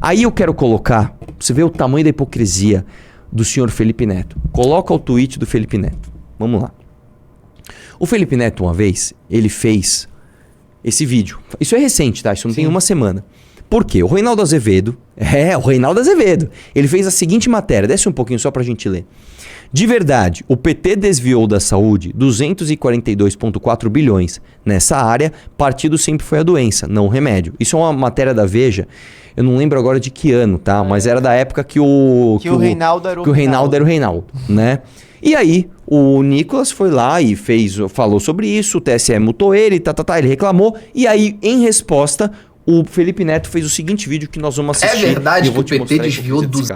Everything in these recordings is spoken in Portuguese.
Aí eu quero colocar, você vê o tamanho da hipocrisia do senhor Felipe Neto. Coloca o tweet do Felipe Neto. Vamos lá. O Felipe Neto, uma vez, ele fez esse vídeo. Isso é recente, tá? Isso não tem uma semana. Por quê? O Reinaldo Azevedo, ele fez a seguinte matéria. Desce um pouquinho só pra gente ler. De verdade, o PT desviou da saúde 242,4 bilhões. Nessa área, partido sempre foi a doença, não o remédio. Isso é uma matéria da Veja. Eu não lembro agora de que ano, tá? Mas era da época que o Reinaldo era o Reinaldo era o Reinaldo, né? E aí, o Nicolas foi lá e falou sobre isso, o TSE multou ele, ele reclamou. E aí, em resposta, o Felipe Neto fez o seguinte vídeo que nós vamos assistir. É verdade que o PT desviou dos...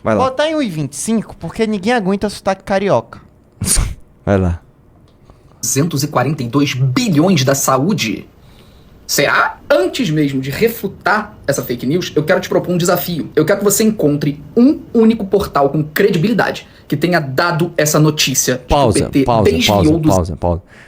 Vai lá. Botar em 1,25 porque ninguém aguenta sotaque carioca. Vai lá. 242 bilhões da saúde. Será? Antes mesmo de refutar essa fake news, eu quero te propor um desafio. Eu quero que você encontre um único portal com credibilidade que tenha dado essa notícia. Pausa.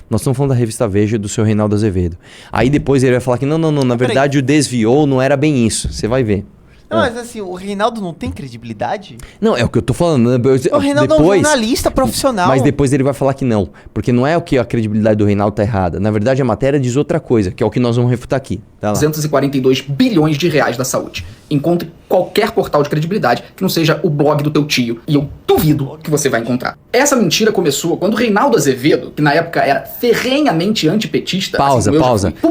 Nós estamos falando da revista Veja do seu Reinaldo Azevedo. Aí depois ele vai falar que não, na verdade o desviou não era bem isso. Você vai ver. Não, mas assim, o Reinaldo não tem credibilidade? Não, é o que eu tô falando. O Reinaldo é um jornalista profissional. Mas depois ele vai falar que não. Porque não é o que a credibilidade do Reinaldo tá errada. Na verdade, a matéria diz outra coisa, que é o que nós vamos refutar aqui. Tá lá. 242 bilhões de reais da saúde. Encontre qualquer portal de credibilidade que não seja o blog do teu tio. E eu duvido que você vai encontrar. Essa mentira começou quando o Reinaldo Azevedo, que na época era ferrenhamente antipetista... Pausa.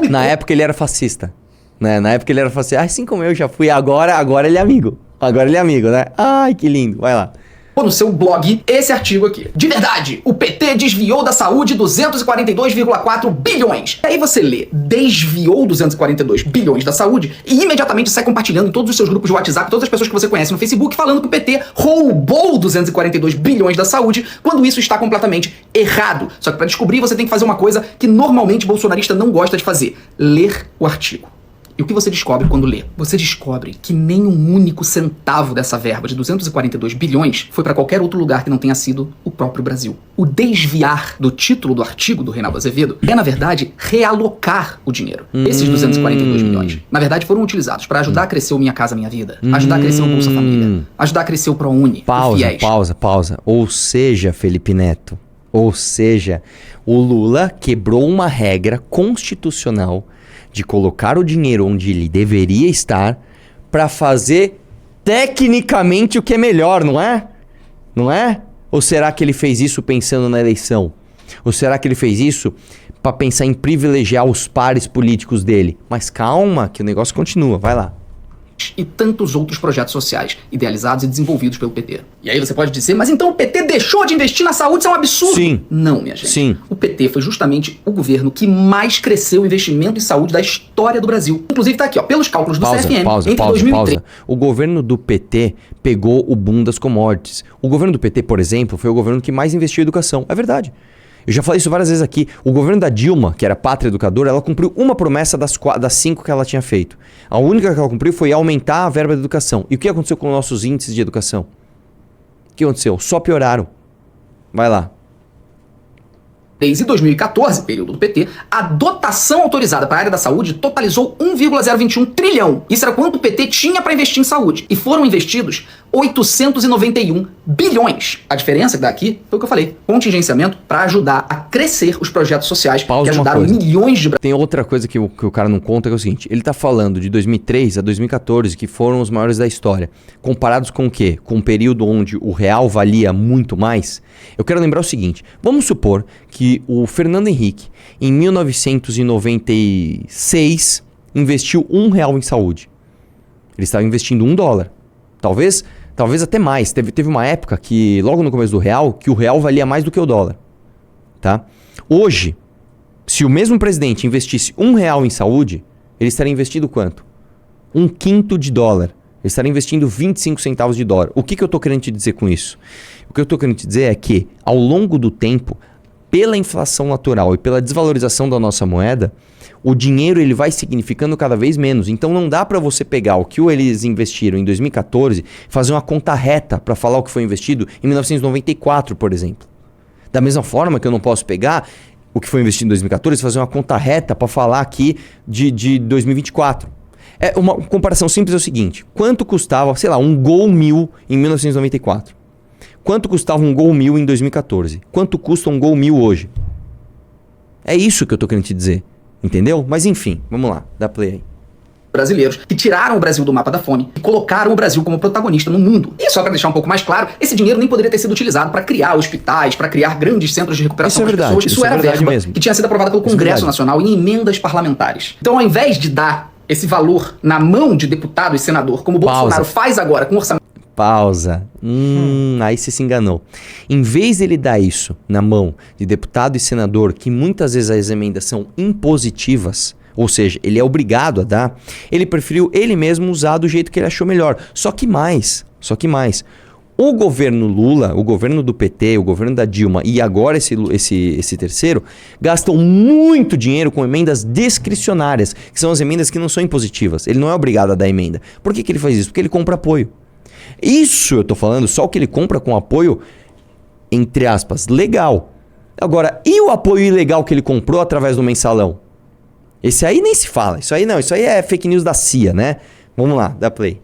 Na época ele era fascista. Né? Na época ele era fascista. Assim como eu já fui, agora ele é amigo. Agora ele é amigo, né? Ai, que lindo. Vai lá. No seu blog, esse artigo aqui. De verdade, o PT desviou da saúde 242,4 bilhões. Aí você lê, desviou 242 bilhões da saúde e imediatamente sai compartilhando em todos os seus grupos de WhatsApp, todas as pessoas que você conhece no Facebook, falando que o PT roubou 242 bilhões da saúde, quando isso está completamente errado. Só que para descobrir, você tem que fazer uma coisa que normalmente bolsonarista não gosta de fazer: ler o artigo. E o que você descobre quando lê? Você descobre que nem um único centavo dessa verba de 242 bilhões foi para qualquer outro lugar que não tenha sido o próprio Brasil. O desviar do título do artigo do Reinaldo Azevedo é, na verdade, realocar o dinheiro. Esses 242 milhões, na verdade, foram utilizados para ajudar a crescer o Minha Casa Minha Vida, ajudar a crescer o Bolsa Família, ajudar a crescer o ProUni, o FIES. Pausa. Ou seja, Felipe Neto, o Lula quebrou uma regra constitucional de colocar o dinheiro onde ele deveria estar para fazer tecnicamente o que é melhor, não é? Não é? Ou será que ele fez isso pensando na eleição? Ou será que ele fez isso para pensar em privilegiar os pares políticos dele? Mas calma, que o negócio continua, vai lá. E tantos outros projetos sociais idealizados e desenvolvidos pelo PT. E aí você pode dizer, mas então o PT deixou de investir na saúde? Isso é um absurdo. Sim. Não, minha gente. Sim. O PT foi justamente o governo que mais cresceu o investimento em saúde da história do Brasil. Inclusive tá aqui, ó, pelos cálculos do CFM, entre 2003... O governo do PT pegou o boom das commodities. O governo do PT, por exemplo, foi o governo que mais investiu em educação. É verdade. Eu já falei isso várias vezes aqui. O governo da Dilma, que era pátria educadora, ela cumpriu uma promessa das 5 que ela tinha feito. A única que ela cumpriu foi aumentar a verba da educação. E o que aconteceu com os nossos índices de educação? O que aconteceu? Só pioraram. Vai lá. Desde 2014, período do PT, a dotação autorizada para a área da saúde totalizou 1,021 trilhão. Isso era quanto o PT tinha para investir em saúde. E foram investidos 891 bilhões. A diferença que dá aqui foi o que eu falei: contingenciamento para ajudar a crescer os projetos sociais que ajudaram milhões de... Tem outra coisa que o cara não conta, que é o seguinte: ele tá falando de 2003 a 2014, que foram os maiores da história. Comparados com o quê? Com um período onde o real valia muito mais. Eu quero lembrar o seguinte: vamos supor que o Fernando Henrique, em 1996, investiu R$1 em saúde. Ele estava investindo $1. Talvez até mais. Teve uma época que, logo no começo do real, que o real valia mais do que o dólar. Tá? Hoje, se o mesmo presidente investisse R$1 em saúde, ele estaria investindo quanto? $0,05. Ele estaria investindo 25 centavos de dólar. O que eu estou querendo te dizer com isso? O que eu estou querendo te dizer é que, ao longo do tempo, pela inflação natural e pela desvalorização da nossa moeda, o dinheiro ele vai significando cada vez menos. Então não dá para você pegar o que eles investiram em 2014, fazer uma conta reta para falar o que foi investido em 1994, por exemplo. Da mesma forma que eu não posso pegar o que foi investido em 2014 e fazer uma conta reta para falar aqui de 2024. Uma comparação simples é o seguinte. Quanto custava, sei lá, um Gol 1000 em 1994? Quanto custava um Gol 1000 em 2014? Quanto custa um Gol 1000 hoje? É isso que eu tô querendo te dizer. Entendeu? Mas enfim, vamos lá. Dá play aí. Brasileiros que tiraram o Brasil do mapa da fome e colocaram o Brasil como protagonista no mundo. E só para deixar um pouco mais claro, esse dinheiro nem poderia ter sido utilizado para criar hospitais, para criar grandes centros de recuperação das pessoas. Isso era verba mesmo, que tinha sido aprovada pelo Congresso Nacional em emendas parlamentares. Então, ao invés de dar esse valor na mão de deputado e senador, como o Bolsonaro faz agora com o orçamento... Pausa. Aí você se enganou. Em vez dele dar isso na mão de deputado e senador, que muitas vezes as emendas são impositivas, ou seja, ele é obrigado a dar, ele preferiu ele mesmo usar do jeito que ele achou melhor. Só que mais. O governo Lula, o governo do PT, o governo da Dilma e agora esse terceiro, gastam muito dinheiro com emendas discricionárias, que são as emendas que não são impositivas. Ele não é obrigado a dar emenda. Por que ele faz isso? Porque ele compra apoio. Isso eu tô falando, só o que ele compra com apoio, entre aspas, legal. Agora, e o apoio ilegal que ele comprou através do mensalão? Esse aí nem se fala. Isso aí não, isso aí é fake news da CIA, né? Vamos lá, dá play.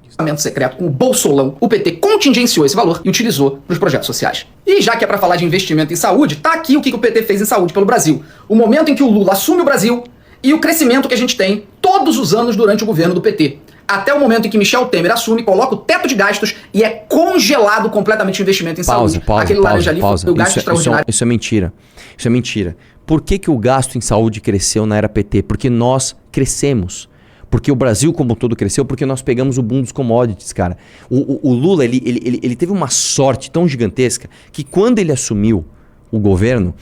Orçamento secreto com o Bolsolão, o PT contingenciou esse valor e utilizou para os projetos sociais. E já que é para falar de investimento em saúde, tá aqui o que o PT fez em saúde pelo Brasil. O momento em que o Lula assume o Brasil e o crescimento que a gente tem todos os anos durante o governo do PT. Até o momento em que Michel Temer assume, coloca o teto de gastos e é congelado completamente o investimento em saúde. Aquele laranja ali foi o gasto extraordinário. Isso é mentira. Isso é mentira. Por que o gasto em saúde cresceu na era PT? Porque nós crescemos. Porque o Brasil como um todo cresceu, porque nós pegamos o boom dos commodities, cara. O Lula, ele teve uma sorte tão gigantesca que quando ele assumiu o governo,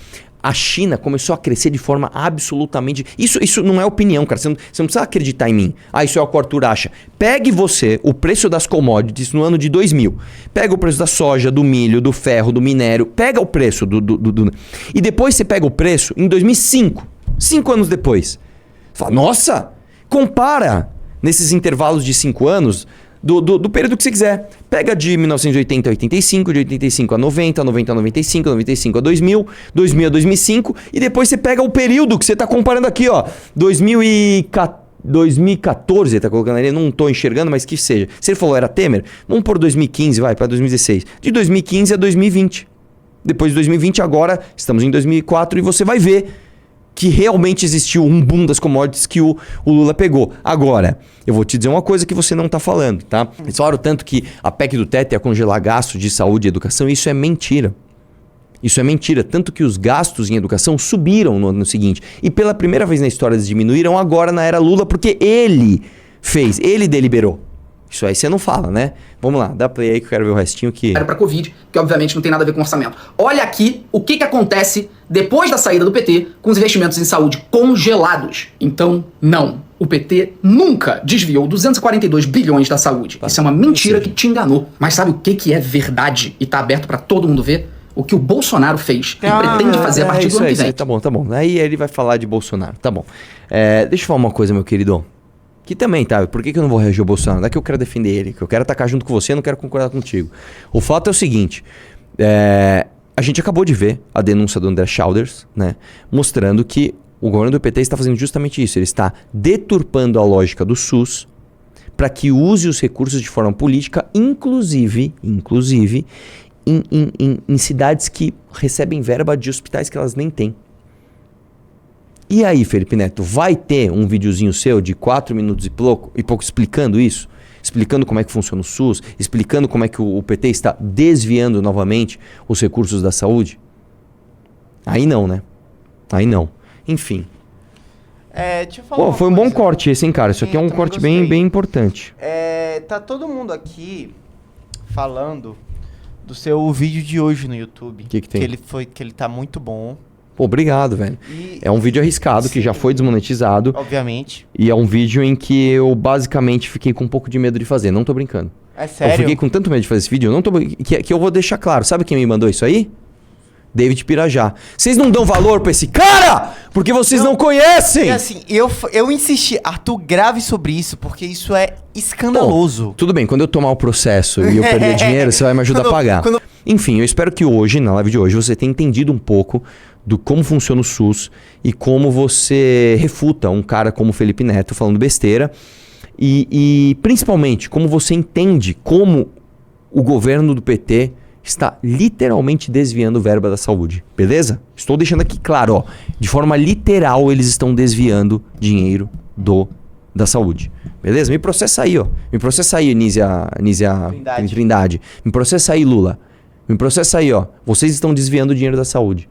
a China começou a crescer de forma absolutamente... Isso não é opinião, cara. Você não precisa acreditar em mim. Isso é o que o Arthur acha. Pegue você o preço das commodities no ano de 2000. Pega o preço da soja, do milho, do ferro, do minério. Pega o preço E depois você pega o preço em 2005. 5 anos depois. Fala, nossa! Compara nesses intervalos de 5 anos... Do período que você quiser. Pega de 1980 a 85, de 85 a 90, 90 a 95, 95 a 2000, 2000 a 2005 e depois você pega o período que você está comparando aqui, ó. 2014, ele tá colocando ali, não tô enxergando, mas que seja. Se ele falou era Temer, vamos por 2015, vai, para 2016. De 2015 a 2020. Depois de 2020, agora estamos em 2004 e você vai ver que realmente existiu um boom das commodities que o Lula pegou. Agora, eu vou te dizer uma coisa que você não está falando, tá? Eles falaram tanto que a PEC do teto ia congelar gastos de saúde e educação. Isso é mentira. Isso é mentira. Tanto que os gastos em educação subiram no ano seguinte. E pela primeira vez na história eles diminuíram agora na era Lula porque ele fez, ele deliberou. Isso aí você não fala, né? Vamos lá, dá play aí que eu quero ver o restinho que... Era para Covid, que obviamente não tem nada a ver com orçamento. Olha aqui o que acontece depois da saída do PT com os investimentos em saúde congelados. Então, não. O PT nunca desviou 242 bilhões da saúde. Isso é uma mentira que te enganou. Mas sabe o que é verdade e tá aberto para todo mundo ver? O que o Bolsonaro fez e pretende fazer a partir do ano que vem. Tá bom. Aí ele vai falar de Bolsonaro. Tá bom. Deixa eu falar uma coisa, meu querido. Que também, tá? Por que eu não vou reagir ao Bolsonaro? Não é que eu quero defender ele, que eu quero atacar junto com você, eu não quero concordar contigo. O fato é o seguinte, a gente acabou de ver a denúncia do André Schauders, né? Mostrando que o governo do PT está fazendo justamente isso. Ele está deturpando a lógica do SUS para que use os recursos de forma política, inclusive em cidades que recebem verba de hospitais que elas nem têm. E aí, Felipe Neto, vai ter um videozinho seu de 4 minutos e pouco explicando isso? Explicando como é que funciona o SUS? Explicando como é que o PT está desviando novamente os recursos da saúde? Aí não, né? Aí não. Enfim. Deixa eu falar foi um bom corte esse, hein, cara? Isso aqui é um corte bem importante. Tá todo mundo aqui falando do seu vídeo de hoje no YouTube. Que tem? Que ele tá muito bom. Pô, obrigado, velho. É um vídeo arriscado, que já foi desmonetizado. Obviamente. E é um vídeo em que eu basicamente fiquei com um pouco de medo de fazer. Não tô brincando. É sério? Eu fiquei com tanto medo de fazer esse vídeo, que eu vou deixar claro. Sabe quem me mandou isso aí? David Pirajá. Vocês não dão valor pra esse cara porque vocês não conhecem! É assim, eu insisti, Arthur, grave sobre isso, porque isso é escandaloso. Bom, tudo bem, quando eu tomar o processo e eu perder dinheiro, você vai me ajudar a pagar. Enfim, eu espero que hoje, na live de hoje, você tenha entendido um pouco do como funciona o SUS e como você refuta um cara como o Felipe Neto falando besteira. E principalmente, como você entende como o governo do PT está literalmente desviando verba da saúde, beleza? Estou deixando aqui claro, ó, de forma literal eles estão desviando dinheiro da saúde, beleza? Me processa aí, ó. Me processa aí, Nízia Trindade. Me processa aí, Lula. Me processa aí, ó. Vocês estão desviando dinheiro da saúde.